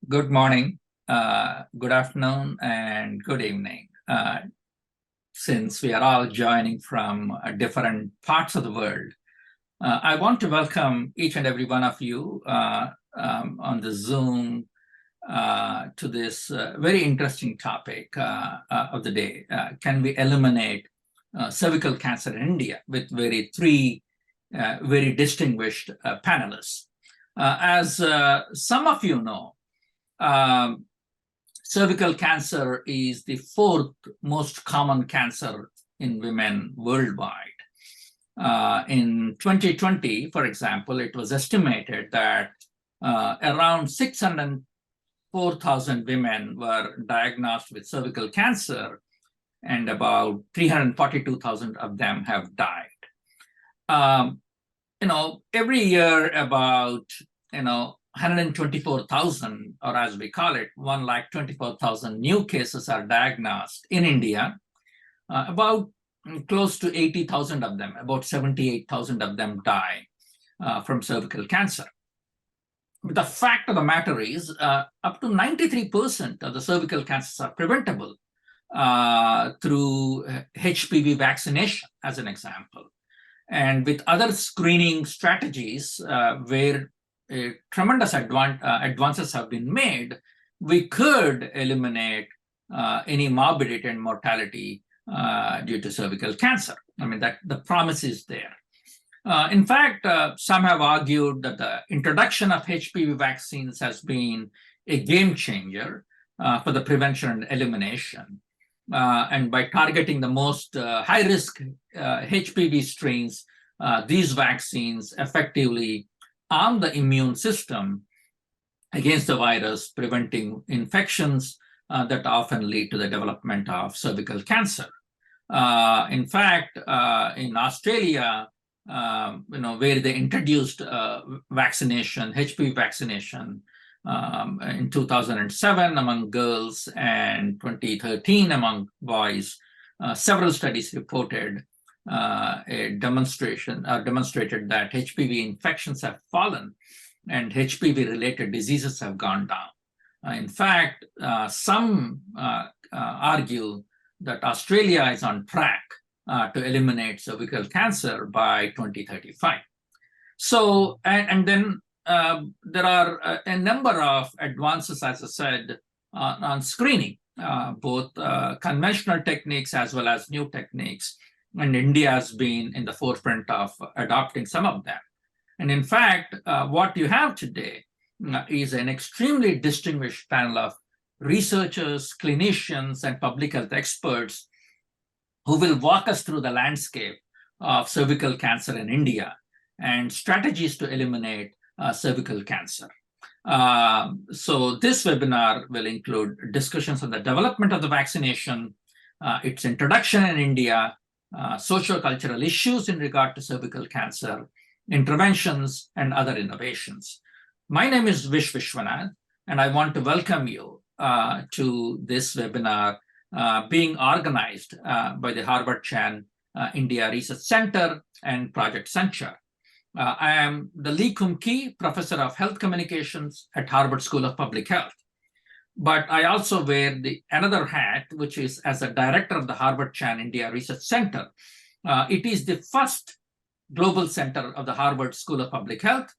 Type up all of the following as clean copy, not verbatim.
Good morning, good afternoon, and good evening. Since we are all joining from different parts of the world, I want to welcome each and every one of you on the Zoom to this very interesting topic of the day. Can we eliminate cervical cancer in India with three very distinguished panelists? As some of you know, cervical cancer is the fourth most common cancer in women worldwide. In 2020, for example, it was estimated that around 604,000 women were diagnosed with cervical cancer, and about 342,000 of them have died. Every year about 124,000, or as we call it, 124,000 new cases are diagnosed in India. About close to 80,000 of them, about 78,000 of them die from cervical cancer. But the fact of the matter is, up to 93% of the cervical cancers are preventable through HPV vaccination, as an example. And with other screening strategies where tremendous advances have been made, we could eliminate any morbidity and mortality due to cervical cancer. I mean, that the promise is there. In fact, some have argued that the introduction of HPV vaccines has been a game changer for the prevention and elimination. And by targeting the most high-risk HPV strains, these vaccines effectively arm the immune system against the virus, preventing infections that often lead to the development of cervical cancer. In fact, in Australia, where they introduced vaccination, HPV vaccination, in 2007 among girls and 2013 among boys, several studies reported demonstrated that HPV infections have fallen and HPV-related diseases have gone down. In fact, some argue that Australia is on track to eliminate cervical cancer by 2035. So, and then there are a number of advances, as I said, on screening, both conventional techniques as well as new techniques. And India has been in the forefront of adopting some of them. And in fact, what you have today is an extremely distinguished panel of researchers, clinicians, and public health experts who will walk us through the landscape of cervical cancer in India and strategies to eliminate cervical cancer. So this webinar will include discussions on the development of the vaccination, its introduction in India, socio-cultural issues in regard to cervical cancer, interventions, and other innovations. My name is Vish Viswanath, and I want to welcome you to this webinar being organized by the Harvard Chan India Research Center and Project Censure. I am the Lee Kum Kee Professor of Health Communications at Harvard School of Public Health. But I also wear another hat, which is as a director of the Harvard Chan India Research Center. It is the first global center of the Harvard School of Public Health,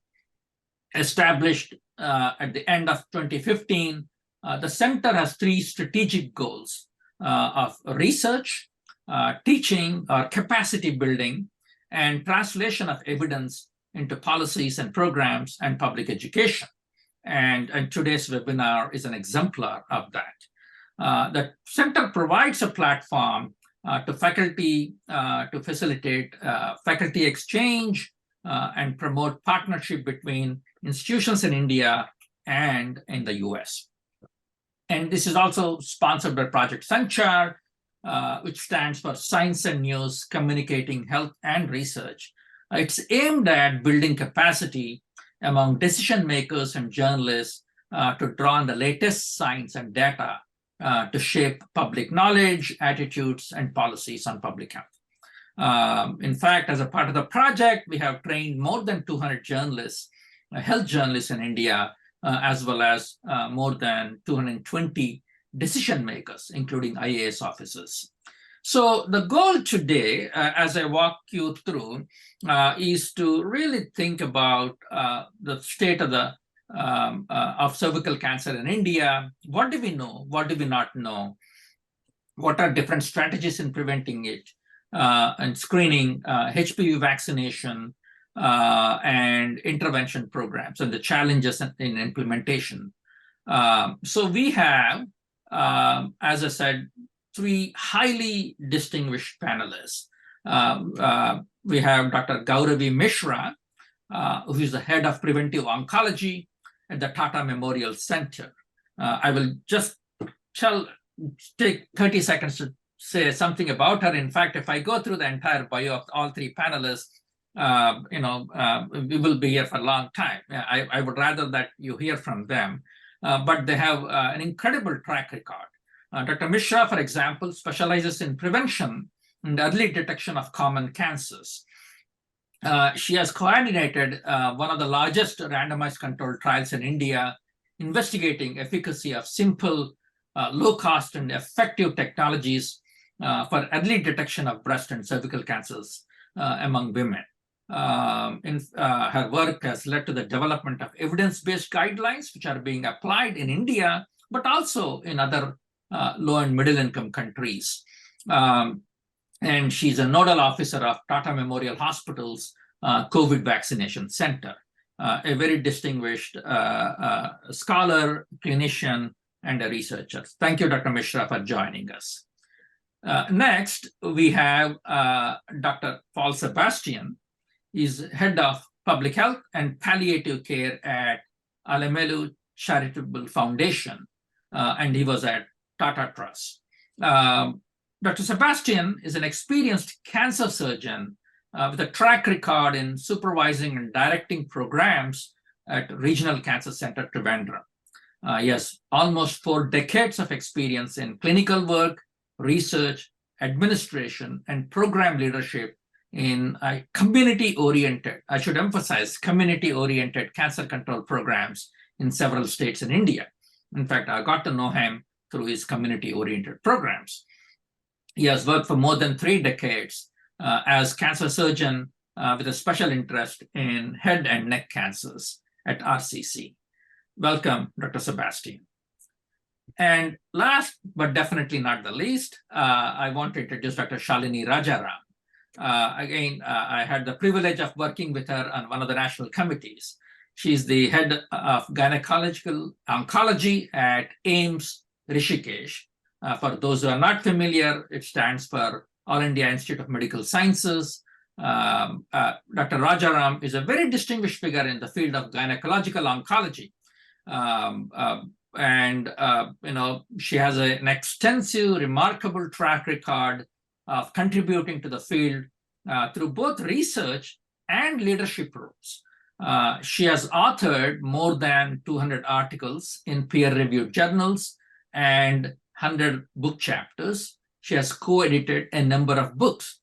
established at the end of 2015. The center has three strategic goals of research, teaching, or capacity building, and translation of evidence into policies and programs and public education. And today's webinar is an exemplar of that. The center provides a platform to faculty to facilitate faculty exchange and promote partnership between institutions in India and in the US. And this is also sponsored by Project Censure, which stands for Science and News Communicating Health and Research. It's aimed at building capacity among decision makers and journalists to draw on the latest science and data to shape public knowledge, attitudes, and policies on public health. In fact, as a part of the project, we have trained more than 200 journalists, health journalists in India, as well as more than 220 decision makers, including IAS officers. So the goal today, as I walk you through, is to really think about the state of the of cervical cancer in India. What do we know? What do we not know? What are different strategies in preventing it and screening, HPV vaccination, and intervention programs, and the challenges in implementation. So we have, as I said, three highly distinguished panelists. We have Dr. Gauravi Mishra, who is the head of Preventive Oncology at the Tata Memorial Center. I will just take 30 seconds to say something about her. In fact, if I go through the entire bio of all three panelists, we will be here for a long time. I would rather that you hear from them, but they have an incredible track record. Dr. Mishra, for example, specializes in prevention and early detection of common cancers. She has coordinated one of the largest randomized controlled trials in India, investigating efficacy of simple, low-cost and effective technologies for early detection of breast and cervical cancers among women. Her work has led to the development of evidence-based guidelines, which are being applied in India, but also in other low and middle-income countries. And she's a nodal officer of Tata Memorial Hospital's COVID vaccination center, a very distinguished scholar, clinician, and a researcher. Thank you, Dr. Mishra, for joining us. Next, we have Dr. Paul Sebastian. He's head of public health and palliative care at Alamelu Charitable Foundation, and he was at Tata Trust. Dr. Sebastian is an experienced cancer surgeon with a track record in supervising and directing programs at Regional Cancer Center Trivandrum. He has almost 4 decades of experience in clinical work, research, administration, and program leadership in community-oriented, I should emphasize, community-oriented cancer control programs in several states in India. In fact, I got to know him through his community-oriented programs. He has worked for more than 3 decades as cancer surgeon with a special interest in head and neck cancers at RCC. Welcome, Dr. Sebastian. And last, but definitely not the least, I want to introduce Dr. Shalini Rajaram. Again, I had the privilege of working with her on one of the national committees. She's the head of Gynecological Oncology at AIIMS Rishikesh. For those who are not familiar, it stands for All India Institute of Medical Sciences. Dr. Rajaram is a very distinguished figure in the field of gynecological oncology. She has an extensive, remarkable track record of contributing to the field through both research and leadership roles. She has authored more than 200 articles in peer-reviewed journals and 100 book chapters. She has co-edited a number of books.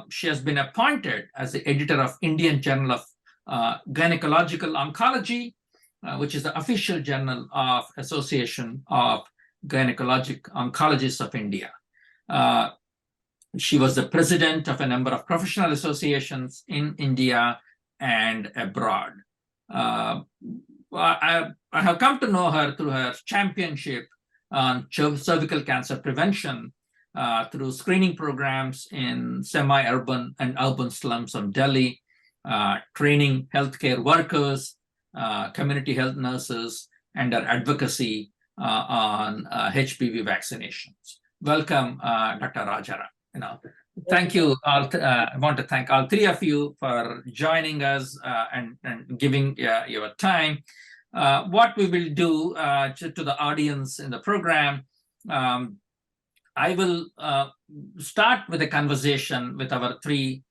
She has been appointed as the editor of Indian Journal of Gynecological Oncology, which is the official journal of Association of Gynecologic Oncologists of India. She was the president of a number of professional associations in India and abroad. I have come to know her through her championship on cervical cancer prevention through screening programs in semi-urban and urban slums of Delhi, training healthcare workers, community health nurses, and her advocacy on HPV vaccinations. Welcome, Dr. Rajaram. Thank you. I want to thank all 3 of you for joining us and giving your time. What we will do to the audience in the program, I will start with a conversation with our 3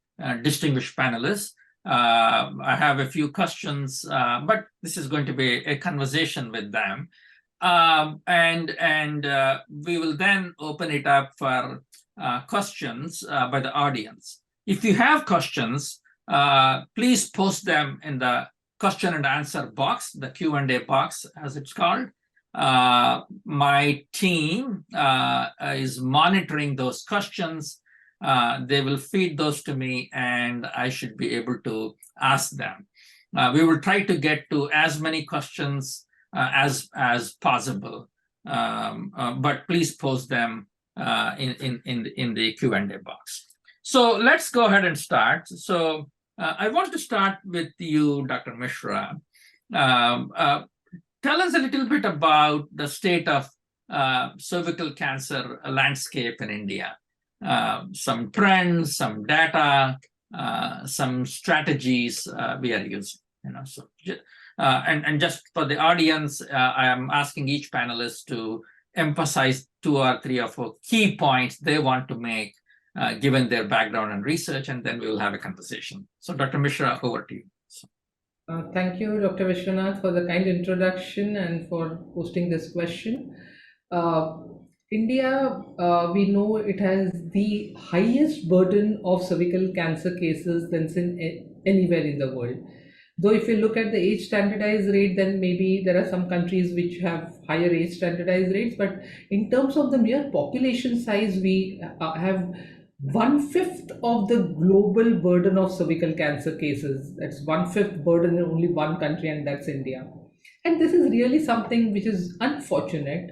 distinguished panelists. I have a few questions, but this is going to be a conversation with them. We will then open it up for questions by the audience. If you have questions, please post them in the question and answer box, the Q&A box, as it's called. My team is monitoring those questions. They will feed those to me, and I should be able to ask them. We will try to get to as many questions as possible, but please post them in the Q&A box. So let's go ahead and start. So I want to start with you, Dr. Mishra. Tell us a little bit about the state of cervical cancer landscape in India. Some trends, some data, some strategies we are using. And just for the audience, I am asking each panelist to emphasize 2 or 3 or 4 key points they want to make, given their background and research, and then we will have a conversation. So, Dr. Mishra, over to you. Thank you, Dr. Viswanath, for the kind introduction and for posting this question. India, we know it has the highest burden of cervical cancer cases than anywhere in the world. Though if you look at the age standardized rate, then maybe there are some countries which have higher age standardized rates. But in terms of the mere population size, we have 1/5 of the global burden of cervical cancer cases. That's 1/5 burden in only one country, and that's India. And this is really something which is unfortunate,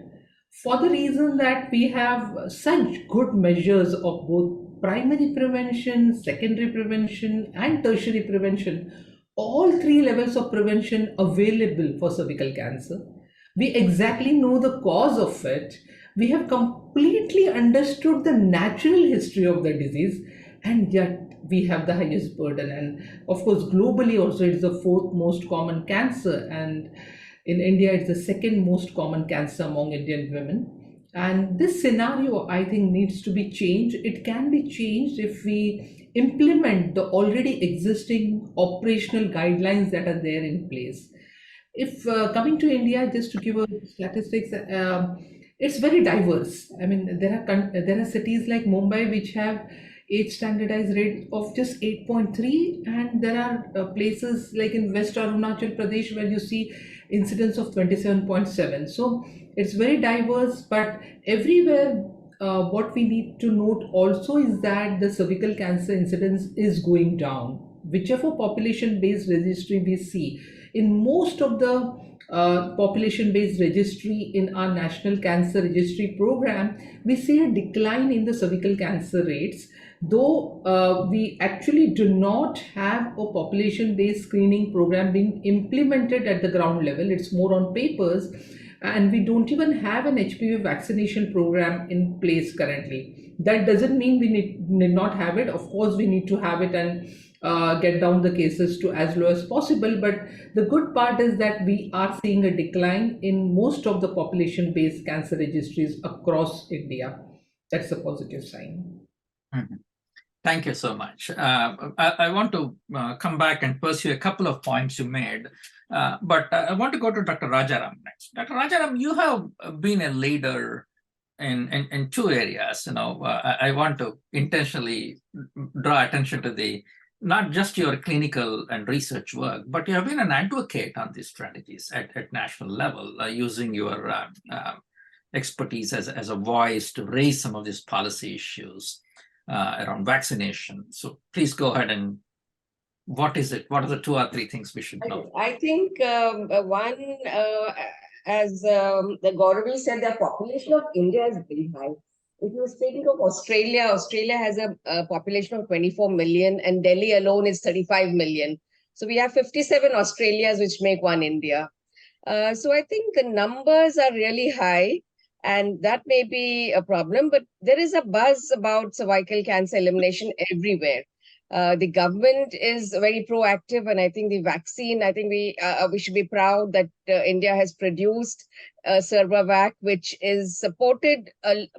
for the reason that we have such good measures of both primary prevention, secondary prevention, and tertiary prevention, all 3 levels of prevention available for cervical cancer. We exactly know the cause of it. We have completely understood the natural history of the disease, and yet we have the highest burden. And of course, globally also, it's the 4th most common cancer, and in India, it's the 2nd most common cancer among Indian women. And this scenario, I think, needs to be changed. It can be changed if we implement the already existing operational guidelines that are there in place. If coming to India, just to give a statistics, it's very diverse. I mean, there are cities like Mumbai which have age standardized rate of just 8.3, and there are places like in West Arunachal Pradesh where you see incidence of 27.7. So it's very diverse, but everywhere what we need to note also is that the cervical cancer incidence is going down. Whichever population-based registry we see, in most of the population-based registry in our National Cancer Registry program, we see a decline in the cervical cancer rates, though we actually do not have a population-based screening program being implemented at the ground level. It's more on papers, and we don't even have an HPV vaccination program in place currently. That doesn't mean we need not have it. Of course, we need to have it and get down the cases to as low as possible. But the good part is that we are seeing a decline in most of the population-based cancer registries across India. That's a positive sign. Mm-hmm. Thank you so much. I want to come back and pursue a couple of points you made, but I want to go to Dr. Rajaram next. Dr. Rajaram, you have been a leader in 2 areas. I want to intentionally draw attention to the not just your clinical and research work, but you have been an advocate on these strategies at national level, using your expertise as a voice to raise some of these policy issues around vaccination. So please go ahead and what is it? What are the 2 or 3 things we should know? I think one, as the Gauravi said, the population of India is very high. If you're speaking of Australia, Australia has a population of 24 million, and Delhi alone is 35 million. So we have 57 Australias, which make one India. So I think the numbers are really high, and that may be a problem, but there is a buzz about cervical cancer elimination everywhere. The government is very proactive, and I think the vaccine, I think we should be proud that India has produced Cervavac, which is supported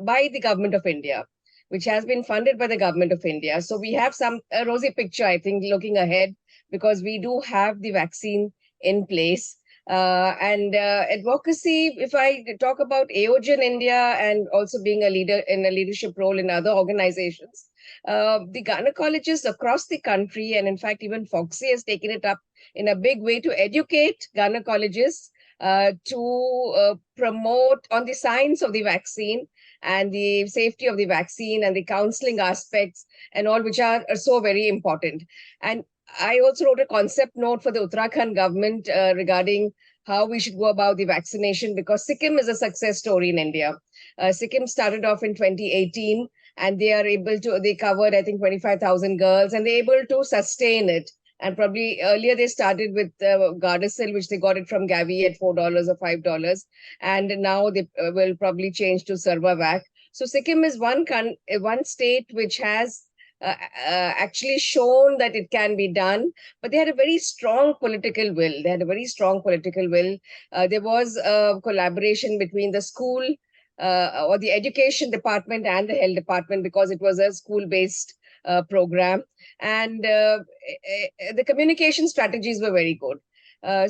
by the government of India, which has been funded by the government of India. So we have a rosy picture, I think, looking ahead, because we do have the vaccine in place. And advocacy, if I talk about AOG in India and also being a leader in a leadership role in other organizations, the gynecologists across the country, and in fact, even Foxy has taken it up in a big way to educate gynecologists to promote on the science of the vaccine and the safety of the vaccine and the counseling aspects and all, which are so very important. And I also wrote a concept note for the Uttarakhand government regarding how we should go about the vaccination, because Sikkim is a success story in India. Sikkim started off in 2018, and they covered, I think, 25,000 girls, and they're able to sustain it. And probably earlier they started with Gardasil, which they got it from Gavi at $4 or $5. And now they will probably change to Servavac. So Sikkim is one state which has actually shown that it can be done, but they had a very strong political will. There was a collaboration between the school or the education department and the health department, because it was a school-based program. And the communication strategies were very good.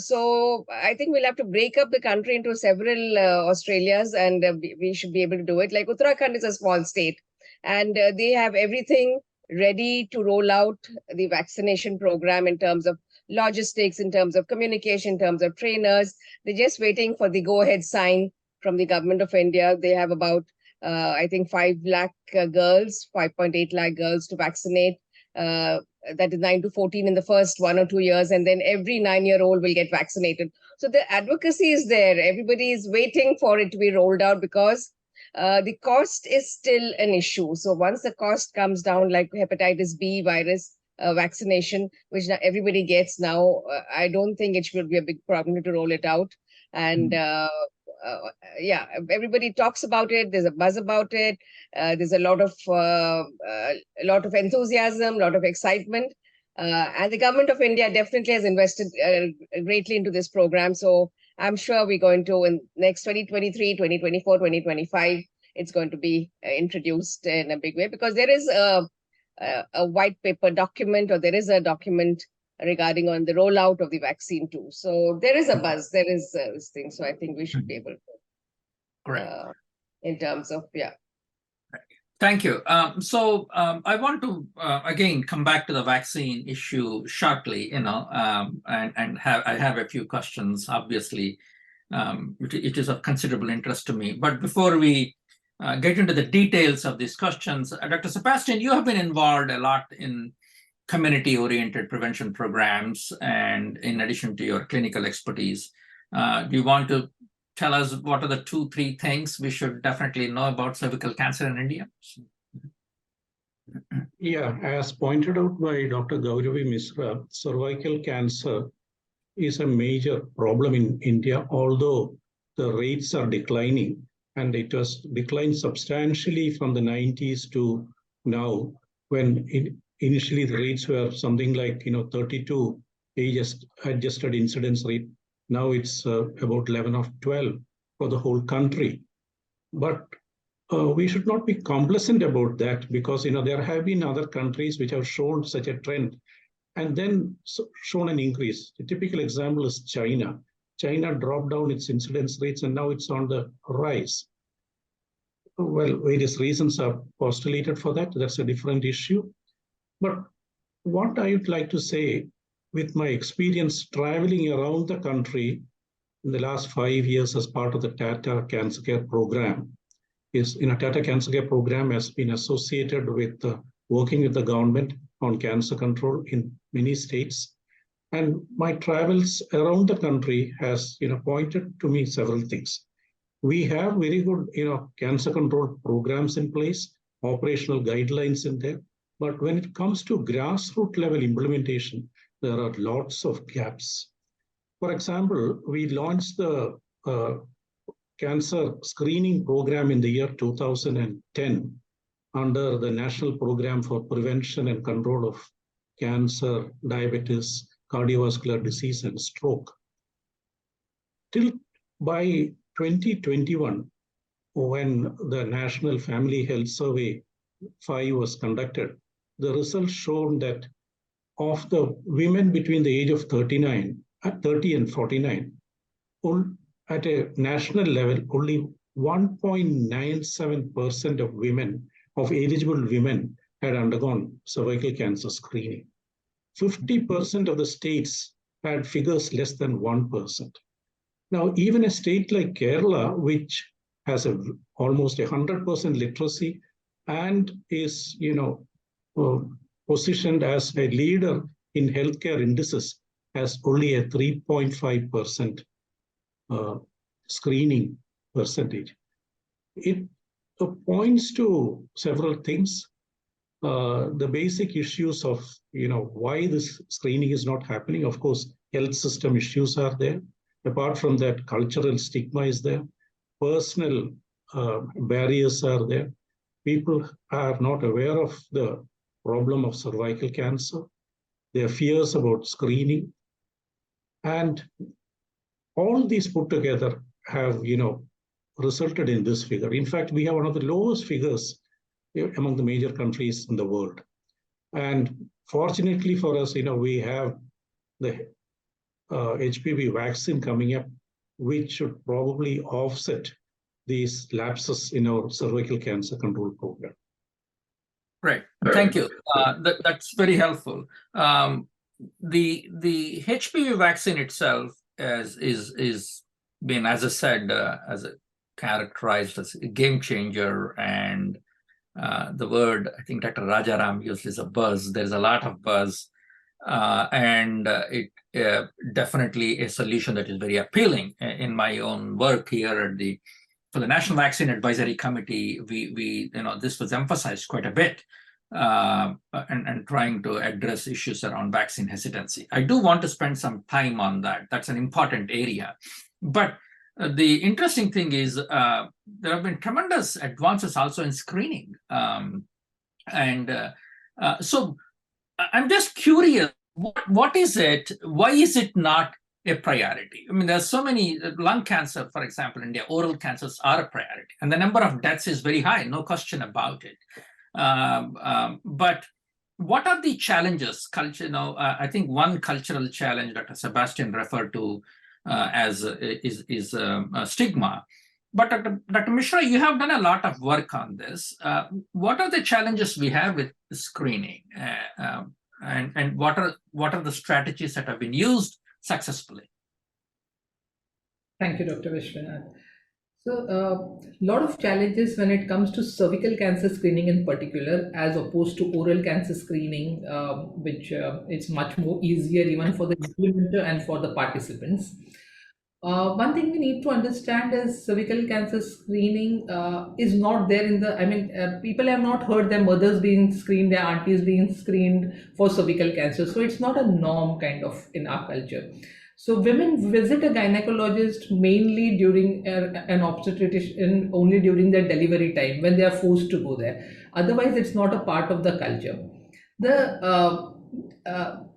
So I think we'll have to break up the country into several Australias, and we should be able to do it. Like Uttarakhand is a small state, and they have everything ready to roll out the vaccination program in terms of logistics, in terms of communication, in terms of trainers. They're just waiting for the go-ahead sign from the government of India. They have about, I think, 5 lakh girls, 5.8 lakh girls to vaccinate. That is 9 to 14 in the first 1 or 2 years, and then every 9-year-old will get vaccinated. So the advocacy is there. Everybody is waiting for it to be rolled out, because the cost is still an issue. So once the cost comes down, like hepatitis B virus vaccination, which now everybody gets now, I don't think it should be a big problem to roll it out. And yeah, everybody talks about it. There's a buzz about it. There's a lot of enthusiasm, a lot of excitement. And the government of India definitely has invested greatly into this program. So I'm sure we're going to, in next 2023, 2024, 2025, it's going to be introduced in a big way, because there is a white paper document, or there is a document regarding on the rollout of the vaccine too. So there is a buzz, there is this thing. So I think we should be able to, in terms of, yeah. Thank you. I want to again come back to the vaccine issue shortly, and I have a few questions. Obviously, it is of considerable interest to me. But before we get into the details of these questions, Dr. Sebastian, you have been involved a lot in community-oriented prevention programs, and in addition to your clinical expertise, do you want to tell us what are the 2-3 things we should definitely know about cervical cancer in India? Yeah, as pointed out by Dr. Gauravi Mishra, cervical cancer is a major problem in India, although the rates are declining, and it has declined substantially from the 90s to now, when initially the rates were something like 32 age-adjusted incidence rate. Now it's about 11 or 12 for the whole country. But we should not be complacent about that, because there have been other countries which have shown such a trend and then shown an increase. A typical example is China. China dropped down its incidence rates, and now it's on the rise. Well, various reasons are postulated for that. That's a different issue. But what I would like to say, with my experience traveling around the country in the last 5 years as part of the Tata Cancer Care Program, is Tata Cancer Care Program has been associated with working with the government on cancer control in many states. And my travels around the country has pointed to me several things. We have very good cancer control programs in place, operational guidelines in there. But when it comes to grassroots level implementation, there are lots of gaps. For example, we launched the cancer screening program in the year 2010 under the National Program for Prevention and Control of Cancer, Diabetes, Cardiovascular Disease, and Stroke. Till by 2021, when the National Family Health Survey 5 was conducted, the results showed that of the women between the age of 30 and 49, at a national level, only 1.97% of women, of eligible women, had undergone cervical cancer screening. 50% of the states had figures less than 1%. Now, even a state like Kerala, which has almost 100% literacy and is, positioned as a leader in healthcare indices, has only a 3.5% screening percentage. It points to several things. The basic issues of why this screening is not happening. Of course, health system issues are there. Apart from that, cultural stigma is there. Personal barriers are there. People are not aware of the problem of cervical cancer. Their fears about screening. And all these put together have, resulted in this figure. In fact, we have one of the lowest figures among the major countries in the world. And fortunately for us, we have the HPV vaccine coming up, which should probably offset these lapses in our cervical cancer control program. Right. Thank you. That's very helpful. The HPV vaccine itself is been, as I said, as a characterized as a game changer, and the word I think Dr. Rajaram used is a buzz. There's a lot of buzz, and it definitely a solution that is very appealing. In my own work here at for the National Vaccine Advisory Committee, we this was emphasized quite a bit, and trying to address issues around vaccine hesitancy. I do want to spend some time on that. That's an important area. But the interesting thing is there have been tremendous advances also in screening. So I'm just curious, what is it? Why is it not a priority? I mean, there's so many, lung cancer, for example, in India, oral cancers are a priority. And the number of deaths is very high, no question about it. But what are the challenges? Culture, I think one cultural challenge Dr. Sebastian referred to as is stigma. But Dr. Mishra, you have done a lot of work on this. What are the challenges we have with screening, and what are the strategies that have been used successfully? Thank you, Dr. Viswanath. So, a lot of challenges when it comes to cervical cancer screening in particular, as opposed to oral cancer screening, which is much more easier even for the implementer and for the participants. One thing we need to understand is cervical cancer screening is not there in the, people have not heard their mothers being screened, their aunties being screened for cervical cancer. So it's not a norm kind of in our culture. So women visit a gynecologist mainly during an obstetrician, only during their delivery time when they are forced to go there. Otherwise, it's not a part of the culture. The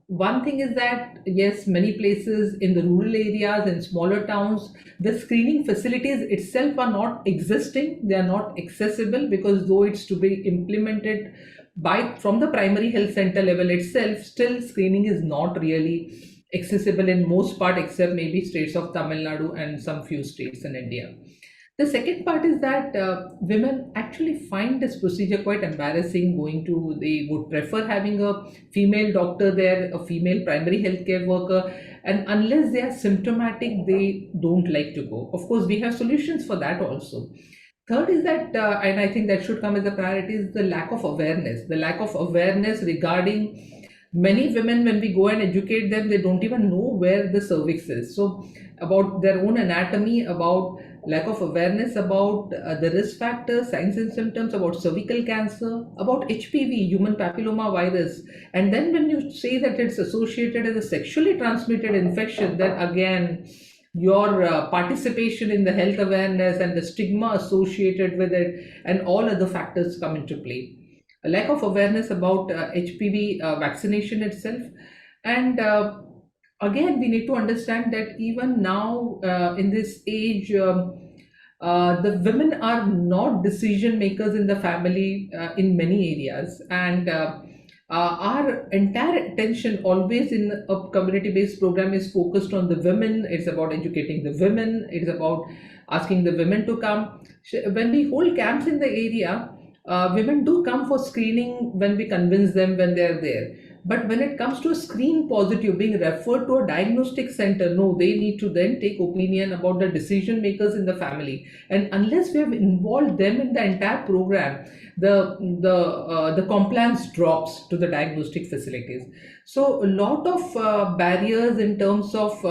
one thing is that, yes, many places in the rural areas and smaller towns, the screening facilities itself are not existing. They are not accessible, because though it's to be implemented from the primary health center level itself, still screening is not really accessible in most part, except maybe states of Tamil Nadu and some few states in India. The second part is that women actually find this procedure quite embarrassing. They would prefer having a female doctor there, a female primary healthcare worker, and unless they are symptomatic, they don't like to go. Of course, we have solutions for that also. Third is that, and I think that should come as a priority, is the lack of awareness. The lack of awareness regarding many women, when we go and educate them, they don't even know where the cervix is. So about their own anatomy, about lack of awareness about the risk factors, signs and symptoms, about cervical cancer, about HPV, human papilloma virus. And then when you say that it's associated as a sexually transmitted infection, then again, your participation in the health awareness and the stigma associated with it and all other factors come into play. A lack of awareness about HPV vaccination itself. And again, we need to understand that even now in this age, the women are not decision makers in the family in many areas. And our entire attention always in a community-based program is focused on the women. It's about educating the women. It's about asking the women to come. When we hold camps in the area, women do come for screening when we convince them when they're there. But when it comes to a screen positive being referred to a diagnostic center, no, they need to then take opinion about the decision makers in the family. And unless we have involved them in the entire program, the compliance drops to the diagnostic facilities. So a lot of barriers in terms of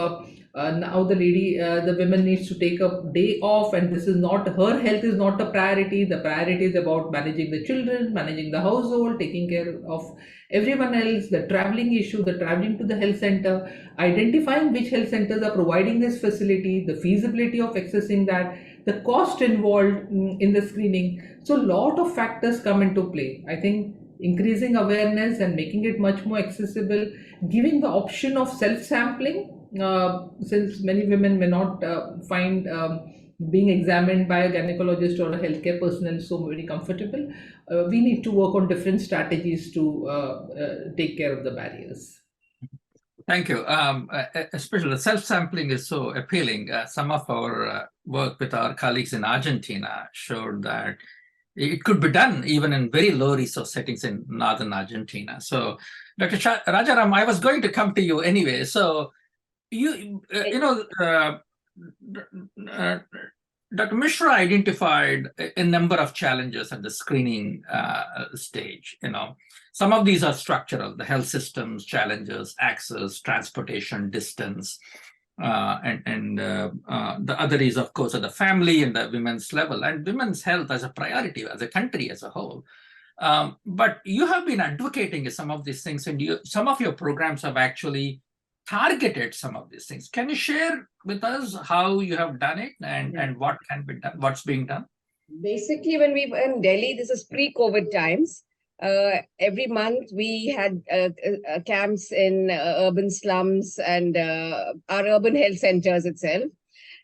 now the women needs to take a day off, and this is not, her health is not a priority. The priority is about managing the children, managing the household, taking care of everyone else, the traveling issue, the traveling to the health center, identifying which health centers are providing this facility, the feasibility of accessing that, the cost involved in the screening. So a lot of factors come into play. I think increasing awareness and making it much more accessible, giving the option of self-sampling, since many women may not find being examined by a gynecologist or a healthcare personnel so very comfortable. We need to work on different strategies to take care of the barriers. Thank you. Especially the self-sampling is so appealing. Some of our work with our colleagues in Argentina showed that it could be done even in very low resource settings in northern Argentina. So, Dr. Rajaram, I was going to come to you anyway. So, Dr. Mishra identified a number of challenges at the screening stage. Some of these are structural, the health systems challenges, access, transportation, distance, and the other is, of course, at the family and the women's level, and women's health as a priority as a country as a whole. But you have been advocating some of these things, and some of your programs have actually targeted some of these things. Can you share with us how you have done it and what can be done, what's being done? Basically, when we were in Delhi, this is pre-COVID times. Every month we had camps in urban slums and our urban health centers itself,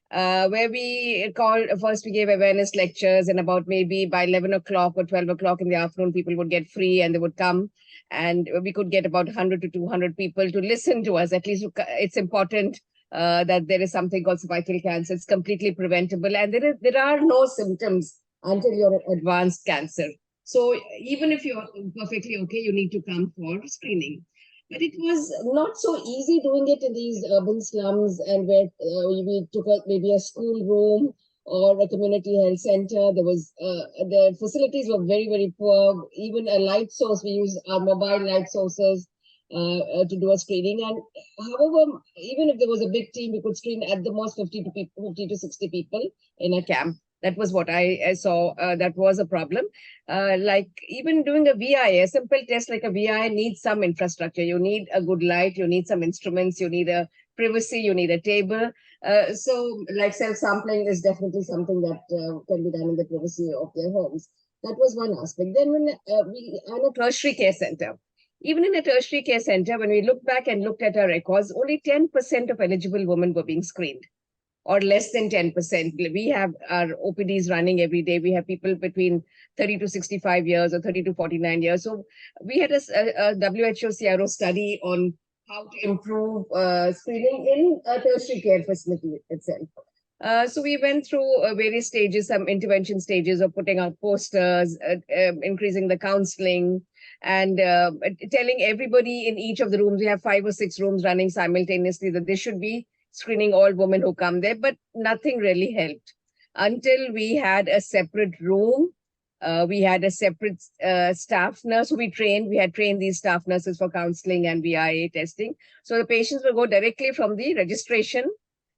where we gave awareness lectures, and about maybe by 11 o'clock or 12 o'clock in the afternoon, people would get free and they would come, and we could get about 100 to 200 people to listen to us. At least it's important that there is something called cervical cancer. It's completely preventable, and there are no symptoms until you're advanced cancer. So even if you're perfectly okay, you need to come for screening. But it was not so easy doing it in these urban slums, and where we took maybe a school room or a community health center. There was the facilities were very, very poor. Even a light source, we use our mobile light sources to do a screening. And however, even if there was a big team, we could screen at the most 50 to 60 people in a camp. That was what I saw. That was a problem. Like even doing a VI, a simple test like a VI needs some infrastructure. You need a good light, you need some instruments, you need a privacy, you need a table. So like self-sampling is definitely something that can be done in the privacy of their homes. That was one aspect. Then when we are in a tertiary care center, even in a tertiary care center, when we look back and looked at our records, only 10% of eligible women were being screened, or less than 10%. We have our OPDs running every day. We have people between 30 to 65 years or 30 to 49 years. So we had a WHO CRO study on how to improve screening in a tertiary care facility itself. So we went through various stages, some intervention stages of putting out posters, increasing the counseling, and telling everybody in each of the rooms, we have 5 or 6 rooms running simultaneously, that they should be screening all women who come there, but nothing really helped until we had a separate room. We had a separate staff nurse who we had trained these staff nurses for counseling and VIA testing. So the patients will go directly from the registration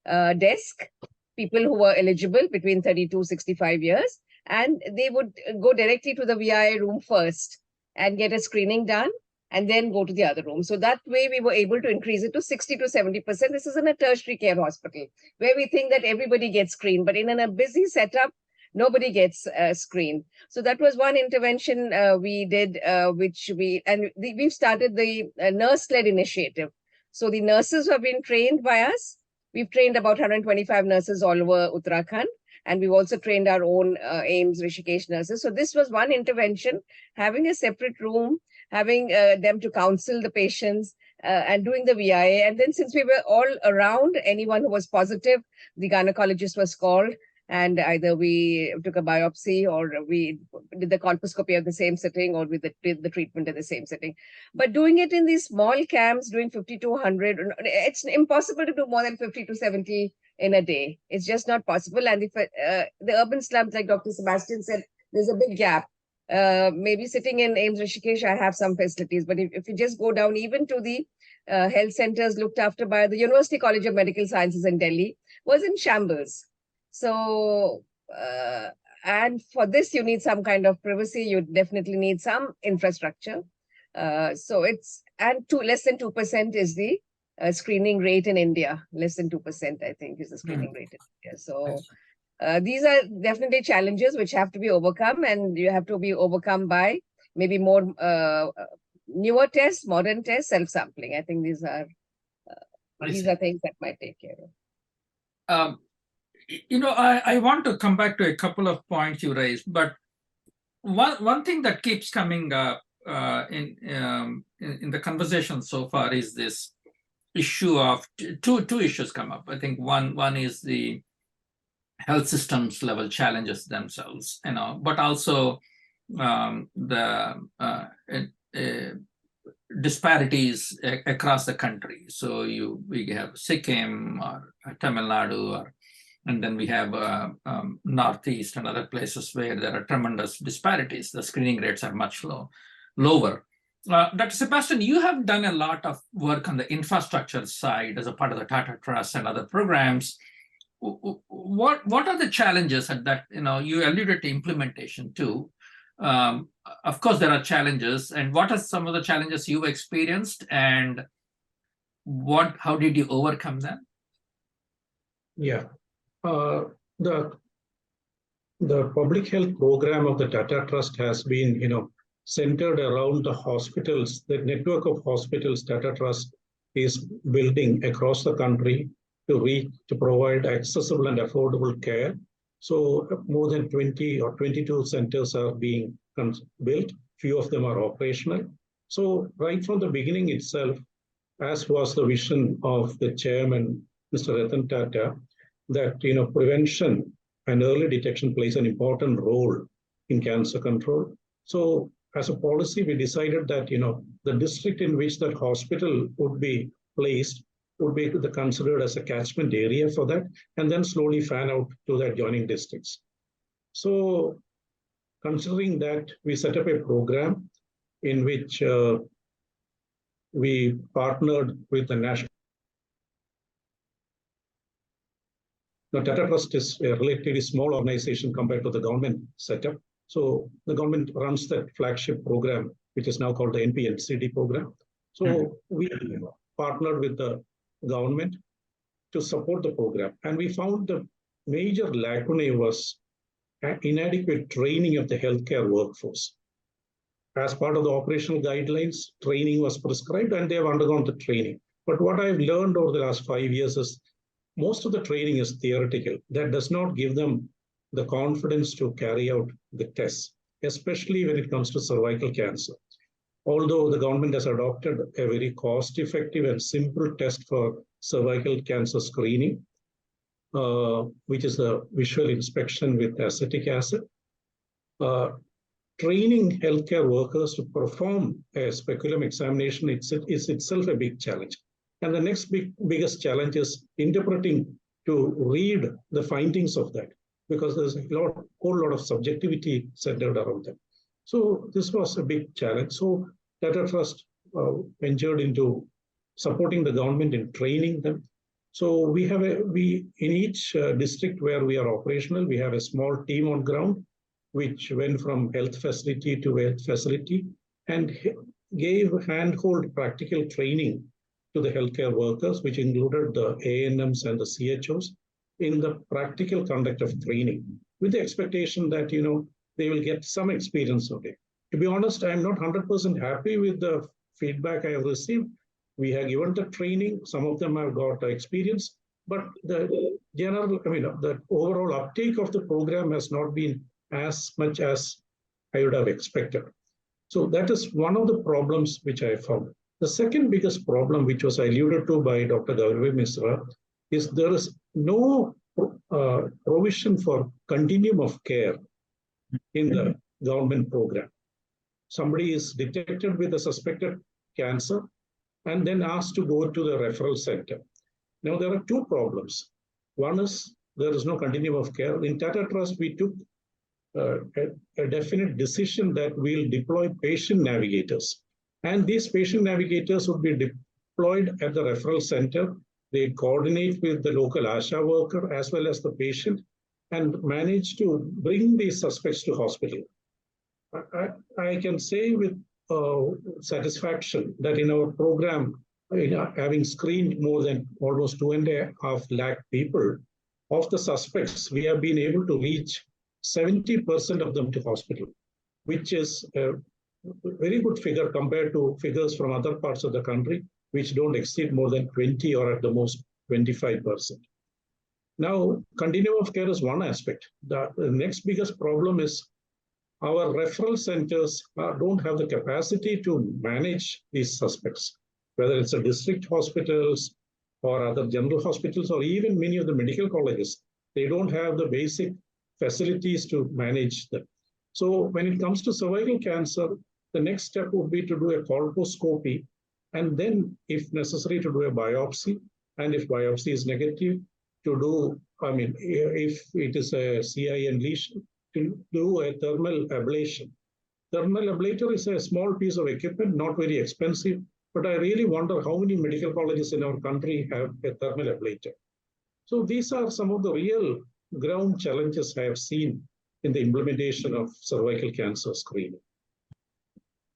desk, people who were eligible between 30 to 65 years, and they would go directly to the VIA room first and get a screening done, and then go to the other room. So that way we were able to increase it to 60 to 70%. This is in a tertiary care hospital where we think that everybody gets screened, but in a busy setup, nobody gets screened. So that was one intervention we did, we've started the nurse-led initiative. So the nurses have been trained by us. We've trained about 125 nurses all over Uttarakhand. And we've also trained our own AIIMS Rishikesh nurses. So this was one intervention, having a separate room, having them to counsel the patients and doing the VIA. And then since we were all around, anyone who was positive, the gynecologist was called And either we took a biopsy or we did the colposcopy at the same sitting, or we did the treatment at the same sitting. But doing it in these small camps, doing 50 to 100, it's impossible to do more than 50 to 70 in a day. It's just not possible. And if the urban slums, like Dr. Sebastian said, there's a big gap. Maybe sitting in AIIMS Rishikesh, I have some facilities, but if you just go down even to the health centers looked after by the University College of Medical Sciences in Delhi, was in shambles. So, and for this, you need some kind of privacy. You definitely need some infrastructure. So it's, and less than 2% is the screening rate in India. Less than 2%, I think, is the screening rate in India. So these are definitely challenges which have to be overcome, and you have to be overcome by maybe more newer tests, modern tests, self-sampling. I think these are things that might take care of. I want to come back to a couple of points you raised, but one thing that keeps coming up in the conversation so far is this issue of two issues come up. I think one is the health systems level challenges themselves, but also the disparities across the country. So we have Sikkim or Tamil Nadu, and then we have Northeast and other places where there are tremendous disparities. The screening rates are much lower. Dr. Sebastian, you have done a lot of work on the infrastructure side as a part of the Tata Trust and other programs. What are the challenges at that? You alluded to implementation too. Of course, there are challenges. And what are some of the challenges you've experienced, and how did you overcome them? Yeah. The public health program of the Tata Trust has been, centered around the hospitals, the network of hospitals Tata Trust is building across the country to provide accessible and affordable care. So more than 20 or 22 centers are being built. Few of them are operational. So right from the beginning itself, as was the vision of the chairman, Mr. Ratan Tata, that prevention and early detection plays an important role in cancer control. So as a policy, we decided that the district in which that hospital would be placed would be considered as a catchment area for that, and then slowly fan out to the adjoining districts. So considering that, we set up a program in which we partnered with the national. Now, Tata Trust is a relatively small organization compared to the government setup. So the government runs that flagship program, which is now called the NPNCD program. So we partnered with the government to support the program. And we found the major lacunae was inadequate training of the healthcare workforce. As part of the operational guidelines, training was prescribed and they have undergone the training. But what I've learned over the last 5 years is most of the training is theoretical. That does not give them the confidence to carry out the tests, especially when it comes to cervical cancer. Although the government has adopted a very cost-effective and simple test for cervical cancer screening, which is a visual inspection with acetic acid, training healthcare workers to perform a speculum examination is itself a big challenge. And the next biggest challenge is interpreting to read the findings of that, because there's a whole lot of subjectivity centered around them. So this was a big challenge. So Tata Trust ventured into supporting the government in training them. So we have in each district where we are operational, we have a small team on ground, which went from health facility to health facility and gave handhold practical training to the healthcare workers, which included the AIIMS and the CHOs in the practical conduct of training, with the expectation that they will get some experience of it. To be honest, I'm not 100% happy with the feedback I have received. We have given the training, some of them have got experience, but the overall uptake of the program has not been as much as I would have expected. So that is one of the problems which I found. The second biggest problem, which was alluded to by Dr. Gauravi Mishra, is there is no provision for continuum of care in the government program. Somebody is detected with a suspected cancer and then asked to go to the referral center. Now, there are two problems. One is there is no continuum of care. In Tata Trust, we took a definite decision that we'll deploy patient navigators. And these patient navigators would be deployed at the referral center. They coordinate with the local ASHA worker as well as the patient and manage to bring these suspects to hospital. I can say with satisfaction that in our program, having screened more than almost 2.5 lakh people, of the suspects, we have been able to reach 70% of them to hospital, which is a very good figure compared to figures from other parts of the country, which don't exceed more than 20 or at the most 25%. Now, continuum of care is one aspect. The next biggest problem is our referral centers don't have the capacity to manage these suspects, whether it's a district hospitals or other general hospitals or even many of the medical colleges. They don't have the basic facilities to manage them. So when it comes to cervical cancer, the next step would be to do a colposcopy and then, if necessary, to do a biopsy. And if biopsy is negative, to do, if it is a CIN lesion, to do a thermal ablation. Thermal ablator is a small piece of equipment, not very expensive, but I really wonder how many medical colleges in our country have a thermal ablator. So these are some of the real ground challenges I have seen in the implementation of cervical cancer screening.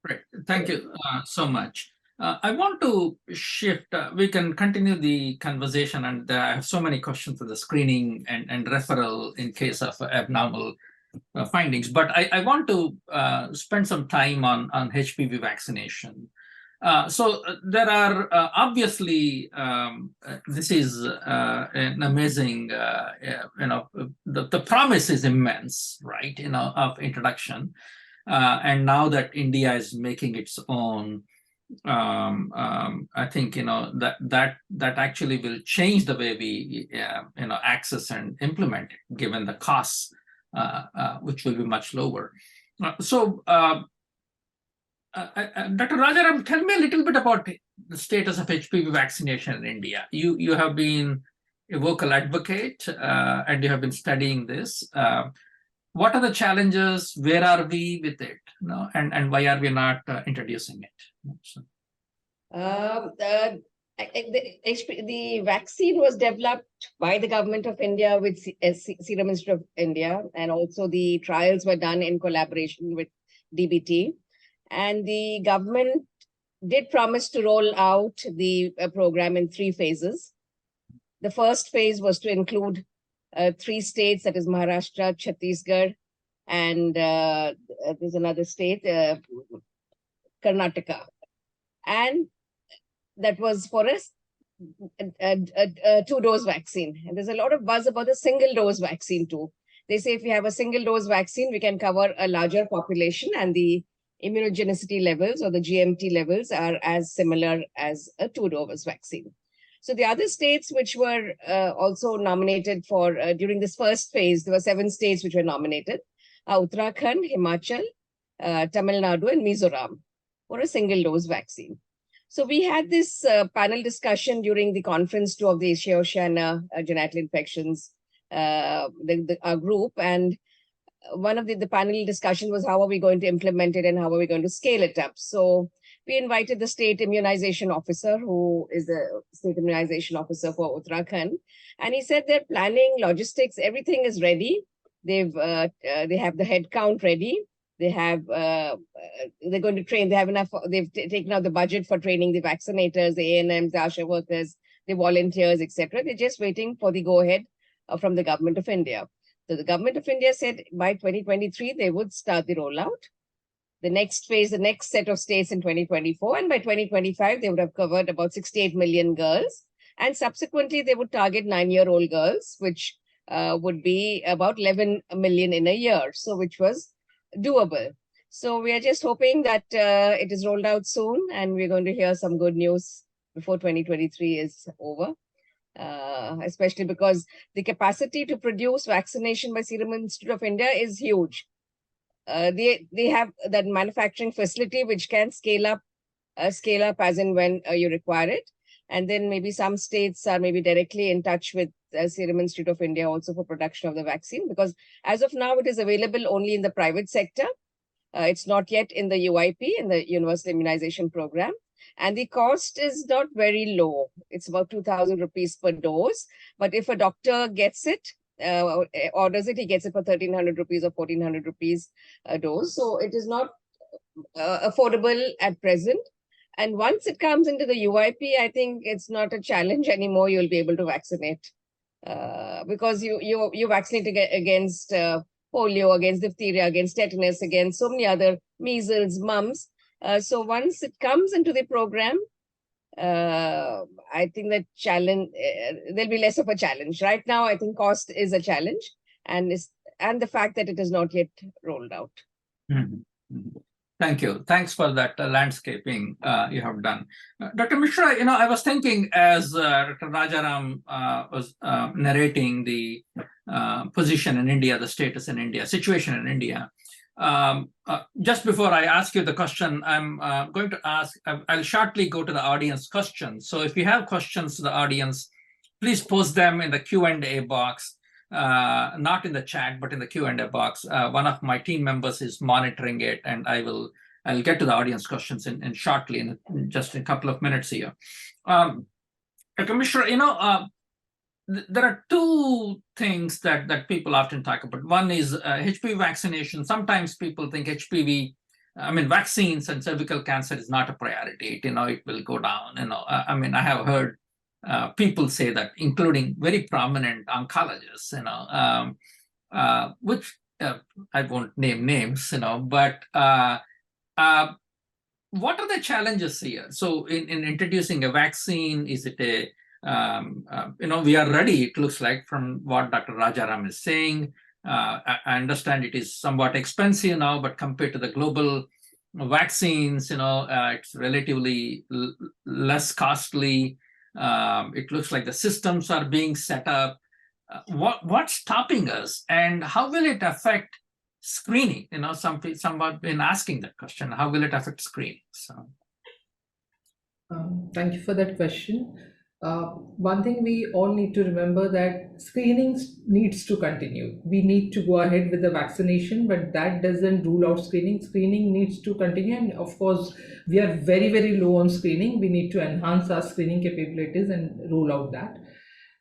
Right. Thank you so much. I want to shift. We can continue the conversation, and I have so many questions for the screening and referral in case of abnormal findings. But I want to spend some time on HPV vaccination. So there are obviously this is an amazing, the promise is immense, right? Of introduction, and now that India is making its own, I think that actually will change the way we access and implement it, given the costs, which will be much lower. Dr. Rajaram, tell me a little bit about the status of HPV vaccination in India. You have been a vocal advocate and you have been studying this. What are the challenges? Where are we with it? And why are we not introducing it? The vaccine was developed by the government of India with Serum Institute of India, and also the trials were done in collaboration with DBT. And the government did promise to roll out the program in 3 phases. The first phase was to include 3 states, that is Maharashtra, Chhattisgarh, and there's another state, Karnataka. And that was for a 2-dose vaccine. And there's a lot of buzz about the single-dose vaccine too. They say if we have a single-dose vaccine, we can cover a larger population, and the immunogenicity levels or the GMT levels are as similar as a 2-dose vaccine. So the other states which were also nominated for during this first phase, there were 7 states which were nominated: Uttarakhand, Himachal, Tamil Nadu, and Mizoram for a single-dose vaccine. So we had this panel discussion during the conference 2 of the Asia-Oceania genital infections our group, and one of the panel discussion was how are we going to implement it and how are we going to scale it up. So we invited the state immunization officer, who is the state immunization officer for Uttarakhand, and he said they're planning logistics, everything is ready. They have the head count ready. They have they're going to train. They have enough. They've taken out the budget for training the vaccinators, the AIIMS, the ASHA workers, the volunteers, etc. They're just waiting for the go-ahead from the government of India. So the government of India said by 2023, they would start the rollout. The next phase, the next set of states in 2024. And by 2025, they would have covered about 68 million girls. And subsequently, they would target 9-year-old girls, which would be about 11 million in a year. So which was doable. So we are just hoping that it is rolled out soon, and we're going to hear some good news before 2023 is over. especially because the capacity to produce vaccination by Serum Institute of India is huge. They have that manufacturing facility which can scale up as and when you require it. And then maybe some states are maybe directly in touch with Serum Institute of India also for production of the vaccine, because as of now, it is available only in the private sector. It's not yet in the UIP, in the Universal Immunization Program. And the cost is not very low. It's about 2,000 rupees per dose. But if a doctor gets it, orders it, he gets it for 1,300 rupees or 1,400 rupees a dose. So it is not affordable at present. And once it comes into the UIP, I think it's not a challenge anymore. You'll be able to vaccinate because you vaccinate against polio, against diphtheria, against tetanus, against so many other measles, mumps. So once it comes into the program, I think that challenge there'll be less of a challenge. Right now, I think cost is a challenge, and the fact that it is not yet rolled out. Mm-hmm. Mm-hmm. Thank you. Thanks for that landscaping you have done. Dr. Mishra, I was thinking as Dr. Rajaram was narrating the position in India, the status in India, situation in India. Just before I ask you the question, I'm going to ask, I'll shortly go to the audience questions. So if you have questions to the audience, please post them in the Q&A box. Not in the chat, but in the Q&A box. One of my team members is monitoring it, and I'll get to the audience questions in shortly, in just a couple of minutes here. Dr. Mishra, there are two things that people often talk about. One is HPV vaccination. Sometimes people think HPV, vaccines and cervical cancer is not a priority. It will go down. I have heard people say that, including very prominent oncologists, which I won't name names, but what are the challenges here? So in introducing a vaccine, is it we are ready, it looks like, from what Dr. Rajaram is saying. I understand it is somewhat expensive now, but compared to the global vaccines, it's relatively less costly. It looks like the systems are being set up. What's stopping us, and how will it affect screening? Some have been asking that question. How will it affect screening? So, thank you for that question. One thing we all need to remember, that screening needs to continue. We need to go ahead with the vaccination, but that doesn't rule out screening. Screening needs to continue, and of course, we are very, very low on screening. We need to enhance our screening capabilities and roll out that.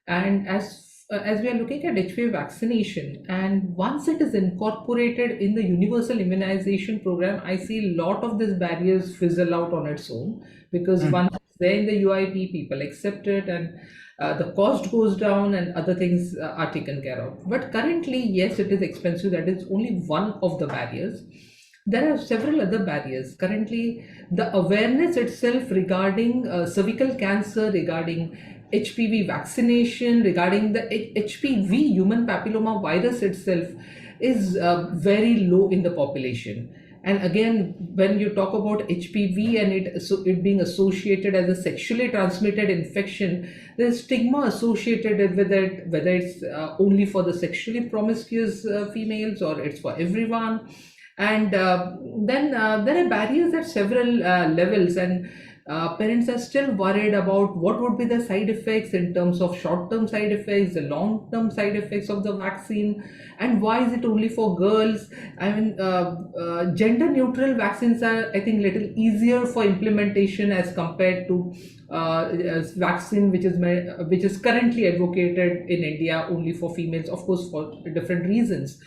And as we are looking at HPV vaccination, and once it is incorporated in the universal immunization program, I see a lot of these barriers fizzle out on its own, because once it's there in the UIP, people accept it, and the cost goes down and other things are taken care of. But currently, yes, it is expensive. That is only one of the barriers. There are several other barriers. Currently, the awareness itself regarding cervical cancer, regarding HPV vaccination, regarding the HPV, human papilloma virus itself, is very low in the population. And again, when you talk about HPV and it being associated as a sexually transmitted infection, there's stigma associated with it, whether it's only for the sexually promiscuous females or it's for everyone. And then there are barriers at several levels, and parents are still worried about what would be the side effects in terms of short-term side effects, the long-term side effects of the vaccine, and why is it only for girls? Gender-neutral vaccines are, I think, little easier for implementation as compared to vaccine which is currently advocated in India only for females, of course, for different reasons.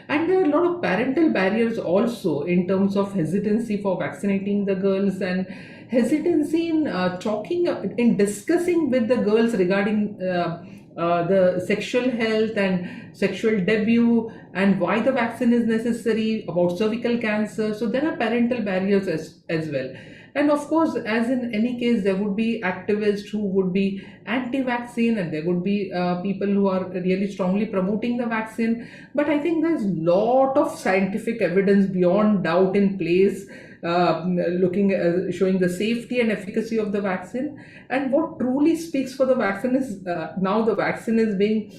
And there are a lot of parental barriers also in terms of hesitancy for vaccinating the girls, and hesitancy in discussing with the girls regarding the sexual health and sexual debut and why the vaccine is necessary, about cervical cancer. So there are parental barriers as well. And of course, as in any case, there would be activists who would be anti-vaccine, and there would be people who are really strongly promoting the vaccine. But I think there's a lot of scientific evidence beyond doubt in place showing the safety and efficacy of the vaccine. And what truly speaks for the vaccine is now the vaccine is being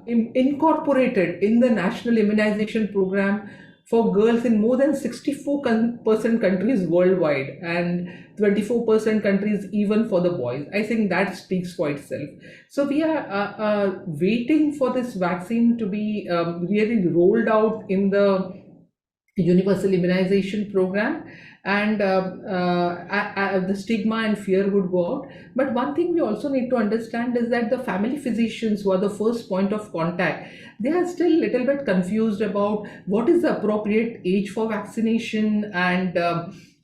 incorporated in the national immunization program for girls in more than 64% countries worldwide, and 24% countries even for the boys. I think that speaks for itself. So we are waiting for this vaccine to be really rolled out in the universal immunization program, and the stigma and fear would go out. But one thing we also need to understand is that the family physicians, who are the first point of contact, they are still a little bit confused about what is the appropriate age for vaccination, and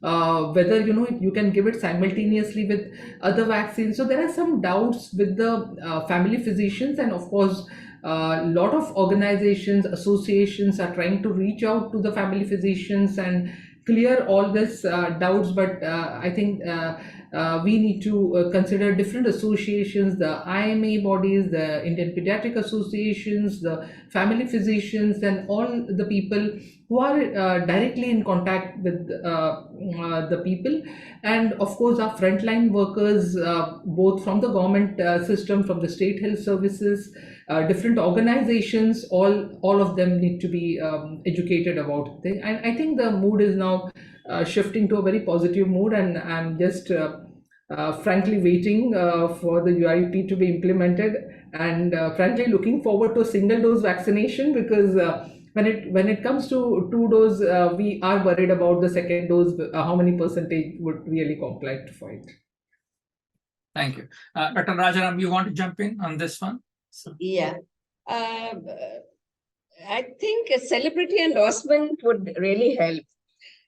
whether you can give it simultaneously with other vaccines. So there are some doubts with the family physicians, and of course a lot of organizations, associations are trying to reach out to the family physicians and clear all this doubts. But I think we need to consider different associations, the IMA bodies, the Indian Pediatric Associations, the family physicians, and all the people who are directly in contact with the people. And of course our frontline workers, both from the government system, from the state health services, different organizations, all of them need to be educated about it. And I think the mood is now shifting to a very positive mood, and I'm just frankly waiting for the UIP to be implemented, and frankly looking forward to a single dose vaccination, because when it comes to 2 dose, we are worried about the second dose, how many percentage would really comply for it. Thank you. Dr. Rajaram, you want to jump in on this one? Yeah. I think a celebrity endorsement would really help.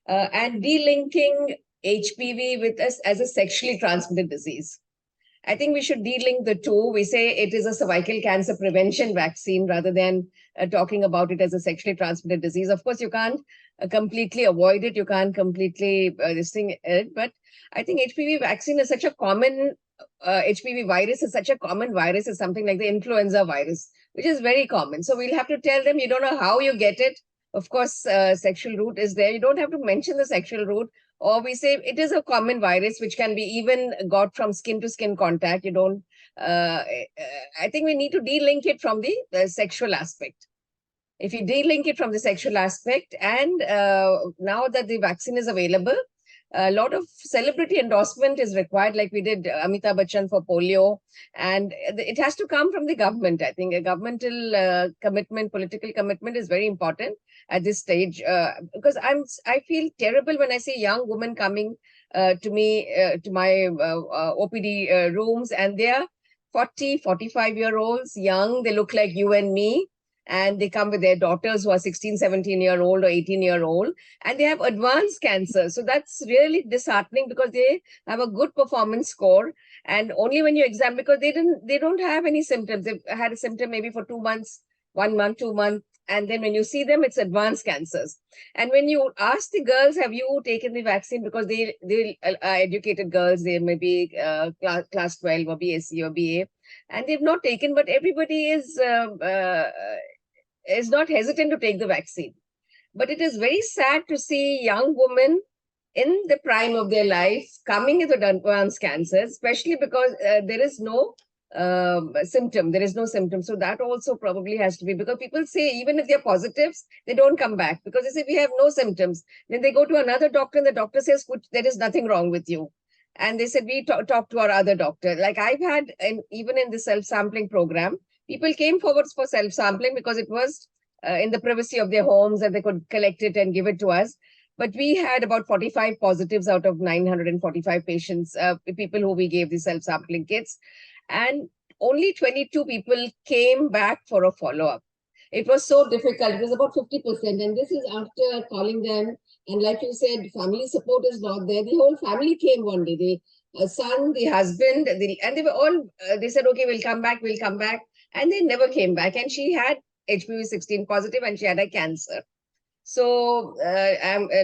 And delinking HPV with us as a sexually transmitted disease. I think we should delink the two. We say it is a cervical cancer prevention vaccine rather than talking about it as a sexually transmitted disease. Of course, you can't completely avoid it. You can't completely distinguish it. But I think HPV vaccine is such a common, HPV virus is such a common virus. It's something like the influenza virus, which is very common. So we'll have to tell them, you don't know how you get it. Of course, sexual route is there. You don't have to mention the sexual route. Or we say it is a common virus which can be even got from skin to skin contact. You don't, I think we need to delink it from the sexual aspect. If you delink it from the sexual aspect, and now that the vaccine is available, a lot of celebrity endorsement is required, like we did Amitabh Bachchan for polio, and it has to come from the government. I think a governmental commitment, political commitment is very important at this stage, because I feel terrible when I see young women coming to me, to my OPD rooms, and they are 40, 45-year-olds, young, they look like you and me. And they come with their daughters who are 16, 17-year-old or 18-year-old, and they have advanced cancer. So that's really disheartening, because they have a good performance score. And only when you examine, because they don't have any symptoms. They've had a symptom maybe for 2 months, 1 month, 2 months. And then when you see them, it's advanced cancers. And when you ask the girls, have you taken the vaccine? Because they are educated girls, they may be class 12 or BSc or BA, and they've not taken, but everybody is not hesitant to take the vaccine. But it is very sad to see young women in the prime of their life coming into advanced cancer, especially because there is no symptom. There is no symptom. So that also probably has to be, because people say even if they're positives, they don't come back, because they say we have no symptoms. Then they go to another doctor and the doctor says, there is nothing wrong with you. And they said, we talk to our other doctor. Like I've had, even in the self-sampling program, people came forward for self-sampling because it was in the privacy of their homes and they could collect it and give it to us. But we had about 45 positives out of 945 patients, people who we gave the self-sampling kits. And only 22 people came back for a follow-up. It was so difficult. It was about 50%. And this is after calling them. And like you said, family support is not there. The whole family came one day. The son, the husband, and they were all, they said, okay, we'll come back. And they never came back. And she had HPV 16 positive and she had a cancer. So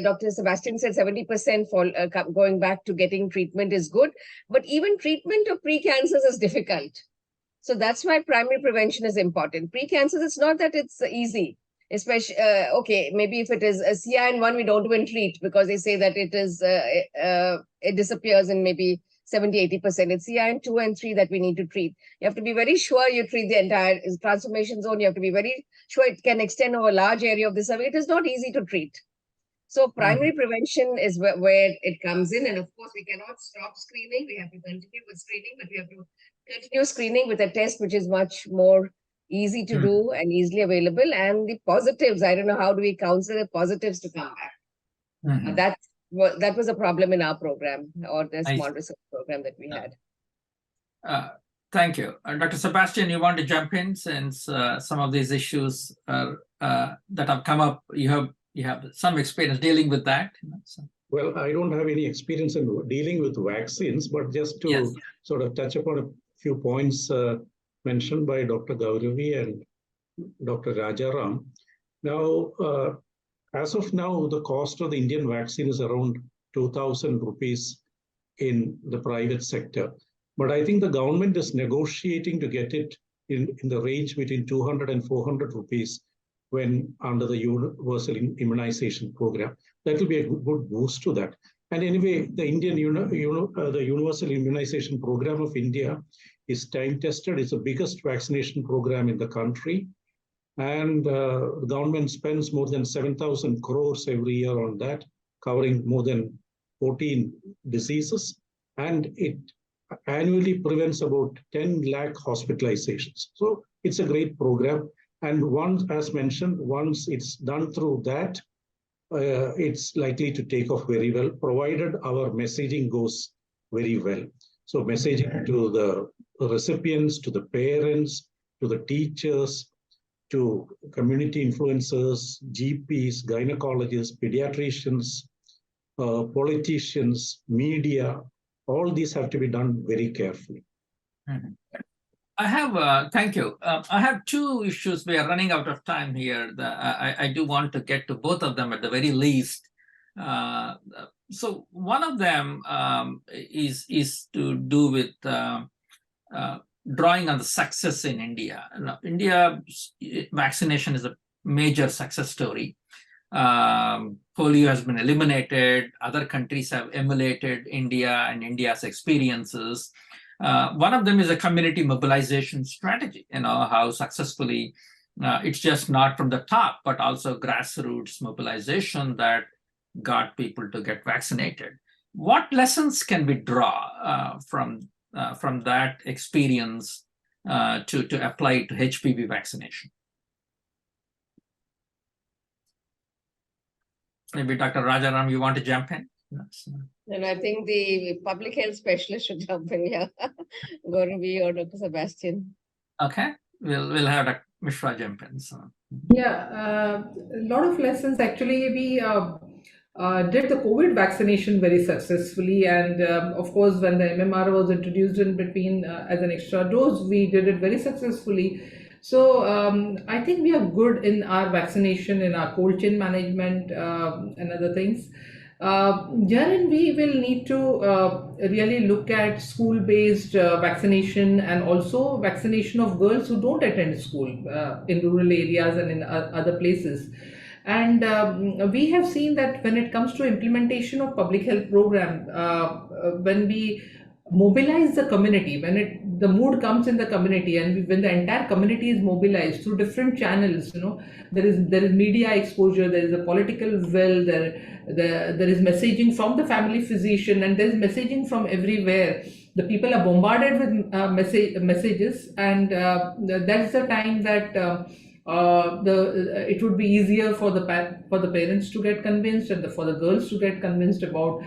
Dr. Sebastian said 70% for going back to getting treatment is good. But even treatment of pre-cancers is difficult. So that's why primary prevention is important. Pre-cancers, it's not that it's easy. Especially, okay, maybe if it is a CIN1, we don't even treat because they say that it disappears in maybe 70-80%. It's CIN2 and 3 that we need to treat. You have to be very sure you treat the entire transformation zone. You have to be very sure it can extend over a large area of the cervix. It is not easy to treat. So primary prevention is where it comes in. And of course, we cannot stop screening. We have to continue with screening, but we have to continue screening with a test which is much more easy to do and easily available. And the positives, I don't know, how do we counsel the positives to come back? That was a problem in our program, or the small research program that we had. Thank you. Dr. Sebastian, you want to jump in since some of these issues that have come up, you have some experience dealing with that? Well, I don't have any experience in dealing with vaccines, but just to sort of touch upon a few points mentioned by Dr. Gauravi and Dr. Rajaram. Now, as of now, the cost of the Indian vaccine is around 2,000 rupees in the private sector. But I think the government is negotiating to get it in the range between 200 and 400 rupees when under the universal immunization program. That will be a good boost to that. And anyway, the the universal immunization program of India is time tested. It's the biggest vaccination program in the country. And the government spends more than 7,000 crores every year on that, covering more than 14 diseases. And it annually prevents about 10 lakh hospitalizations. So it's a great program. And once, as mentioned, once it's done through that, it's likely to take off very well, provided our messaging goes very well. So messaging to the recipients, to the parents, to the teachers, to community influencers, GPs, gynecologists, pediatricians, politicians, media, all these have to be done very carefully. I have, thank you. I have two issues. We are running out of time here. I do want to get to both of them at the very least. So one of them is to do with drawing on the success in India. India vaccination is a major success story. Polio has been eliminated. Other countries have emulated India and India's experiences. One of them is a community mobilization strategy, how successfully it's just not from the top, but also grassroots mobilization that got people to get vaccinated. What lessons can we draw from that experience to apply to HPV vaccination? Maybe Dr. Rajaram, you want to jump in? And I think the public health specialist should jump in here, Gauravi or Dr. Sebastian. Okay, we'll have Dr. Mishra jump in. So. Yeah, a lot of lessons. Actually, we did the COVID vaccination very successfully, and of course, when the MMR was introduced in between as an extra dose, we did it very successfully. So I think we are good in our vaccination, in our cold chain management, and other things. Herein we will need to really look at school-based vaccination, and also vaccination of girls who don't attend school in rural areas and in other places. And we have seen that when it comes to implementation of public health program, when we mobilize the community, when the mood comes in the community, and when the entire community is mobilized through different channels, there is media exposure, there is a political will, there is messaging from the family physician, and there is messaging from everywhere. The people are bombarded with messages, and that's the time that it would be easier for the parents to get convinced, and for the girls to get convinced about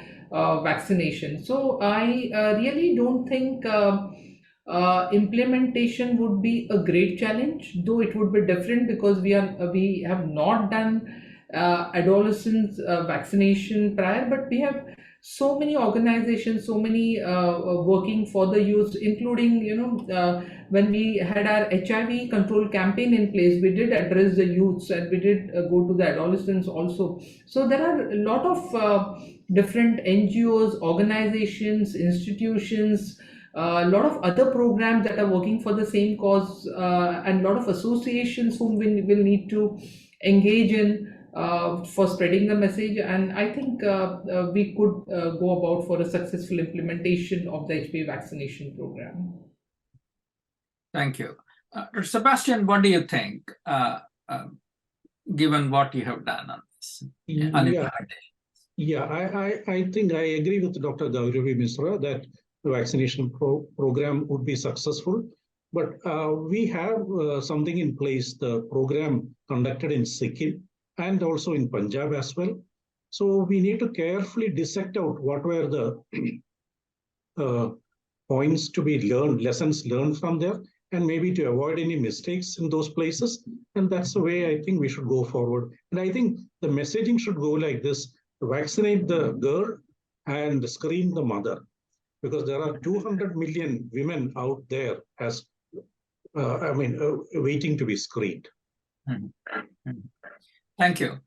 vaccination. So I really don't think implementation would be a great challenge, though it would be different because we have not done adolescents vaccination prior, but we have so many organizations, so many working for the youth, including when we had our HIV control campaign in place, we did address the youths, and we did go to the adolescents also. So there are a lot of different NGOs, organizations, institutions, a lot of other programs that are working for the same cause, and a lot of associations whom we will need to engage in for spreading the message. And I think we could go about for a successful implementation of the HPV vaccination program. Thank you. Sebastian, what do you think, given what you have done on this? I think I agree with Dr. Gauravi Mishra that the vaccination program would be successful. But we have something in place, the program conducted in Sikkim and also in Punjab as well. So we need to carefully dissect out what were the points to be learned, lessons learned from there, and maybe to avoid any mistakes in those places. And that's the way I think we should go forward. And I think the messaging should go like this: vaccinate the girl and screen the mother, because there are 200 million women out there as waiting to be screened. Thank you.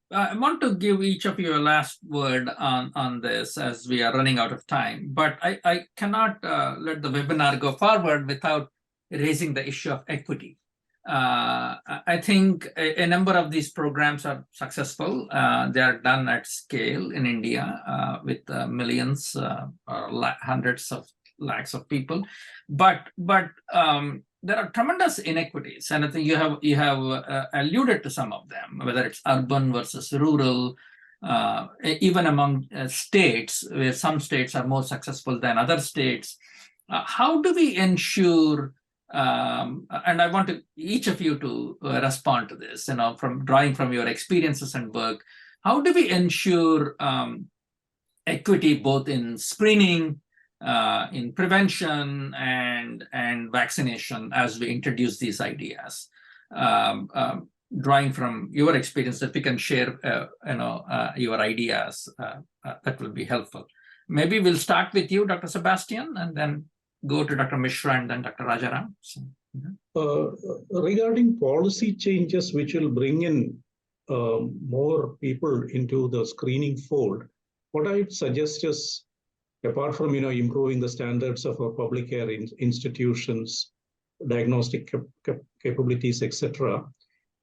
I want to give each of you a last word on this, as we are running out of time, but I cannot let the webinar go forward without raising the issue of equity. I think a number of these programs are successful. They are done at scale in India with millions or hundreds of lakhs of people, but there are tremendous inequities, and I think you have alluded to some of them, whether it's urban versus rural, even among states, where some states are more successful than other states. How do we ensure, and I want each of you to respond to this, from drawing from your experiences and work, how do we ensure equity both in screening, in prevention and vaccination as we introduce these ideas? Drawing from your experience, if you can share your ideas, that will be helpful. Maybe we'll start with you, Dr. Sebastian, and then go to Dr. Mishra and then Dr. Rajaram. Regarding policy changes which will bring in more people into the screening fold, what I would suggest is, apart from improving the standards of our public care institutions, diagnostic capabilities, etc.,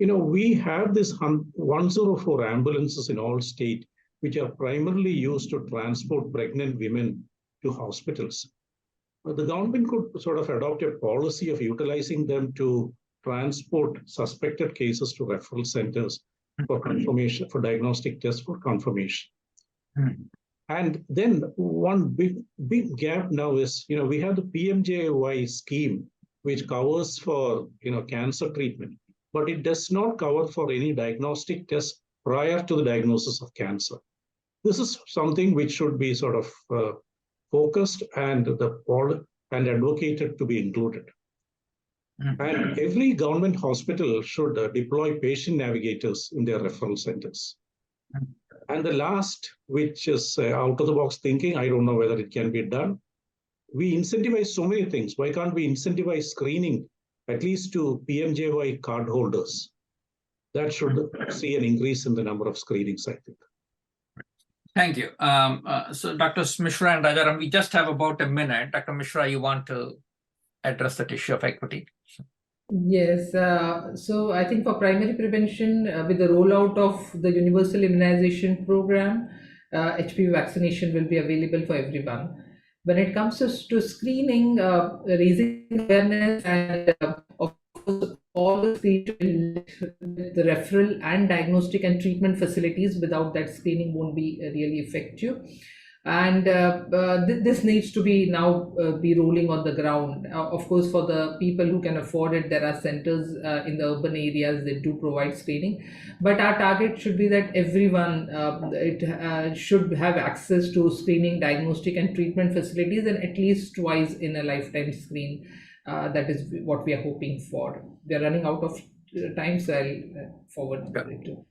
we have this 104 ambulances in all states, which are primarily used to transport pregnant women to hospitals. The government could sort of adopt a policy of utilizing them to transport suspected cases to referral centers for confirmation, for diagnostic tests for confirmation. And then one big gap now is, we have the PMJY scheme, which covers for, cancer treatment, but it does not cover for any diagnostic tests prior to the diagnosis of cancer. This is something which should be sort of focused and advocated to be included. And every government hospital should deploy patient navigators in their referral centers. And the last, which is out of the box thinking, I don't know whether it can be done. We incentivize so many things. Why can't we incentivize screening at least to PMJY card holders? That should see an increase in the number of screenings, I think. Thank you. So Dr. Mishra and Rajaram, we just have about a minute. Dr. Mishra, you want to address that issue of equity? Yes, so I think for primary prevention, with the rollout of the universal immunization program, HPV vaccination will be available for everyone. When it comes to screening, raising awareness, and of course, all the screening with the referral and diagnostic and treatment facilities, without that screening won't be really effective. And this needs to be now be rolling on the ground. Of course, for the people who can afford it, there are centers in the urban areas that do provide screening. But our target should be that everyone should have access to screening, diagnostic and treatment facilities, and at least twice in a lifetime screen. That is what we are hoping for. We are running out of time, so I'll forward it to.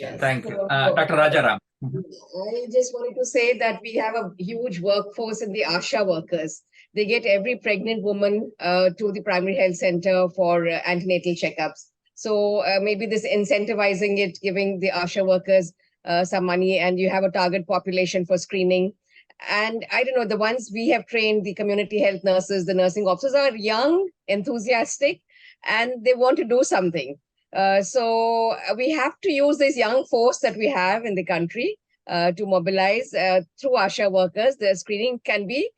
Yes. Thank you. Dr. Rajaram. I just wanted to say that we have a huge workforce in the ASHA workers. They get every pregnant woman to the primary health center for antenatal checkups. So maybe this incentivizing it, giving the ASHA workers some money, and you have a target population for screening. And I don't know, the ones we have trained, the community health nurses, the nursing officers are young, enthusiastic, and they want to do something. So we have to use this young force that we have in the country to mobilize through ASHA workers. The screening can be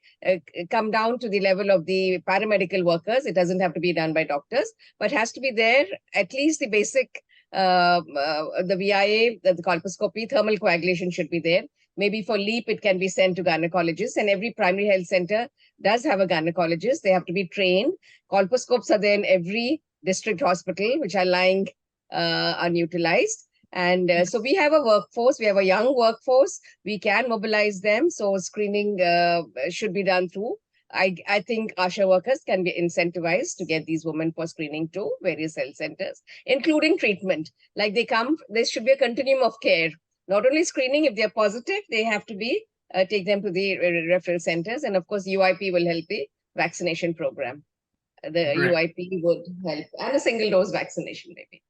come down to the level of the paramedical workers. It doesn't have to be done by doctors, but has to be there at least the basic, the VIA, the colposcopy, thermal coagulation should be there. Maybe for LEAP, it can be sent to gynecologists, and every primary health center does have a gynecologist. They have to be trained. Colposcopes are there in every district hospital, which are lying unutilized. And so we have a workforce, we have a young workforce, we can mobilize them. So screening should be done through. I think ASHA workers can be incentivized to get these women for screening to various health centers, including treatment. Like there should be a continuum of care. Not only screening, if they're positive, they have to be, take them to the referral centers. And of course, UIP will help the vaccination program. The Great. UIP would help, and a single dose vaccination maybe.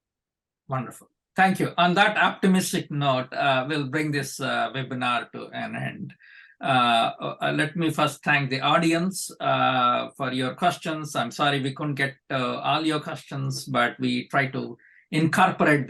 Wonderful. Thank you. On that optimistic note, we'll bring this webinar to an end. Let me first thank the audience for your questions. I'm sorry we couldn't get all your questions, but we try to incorporate them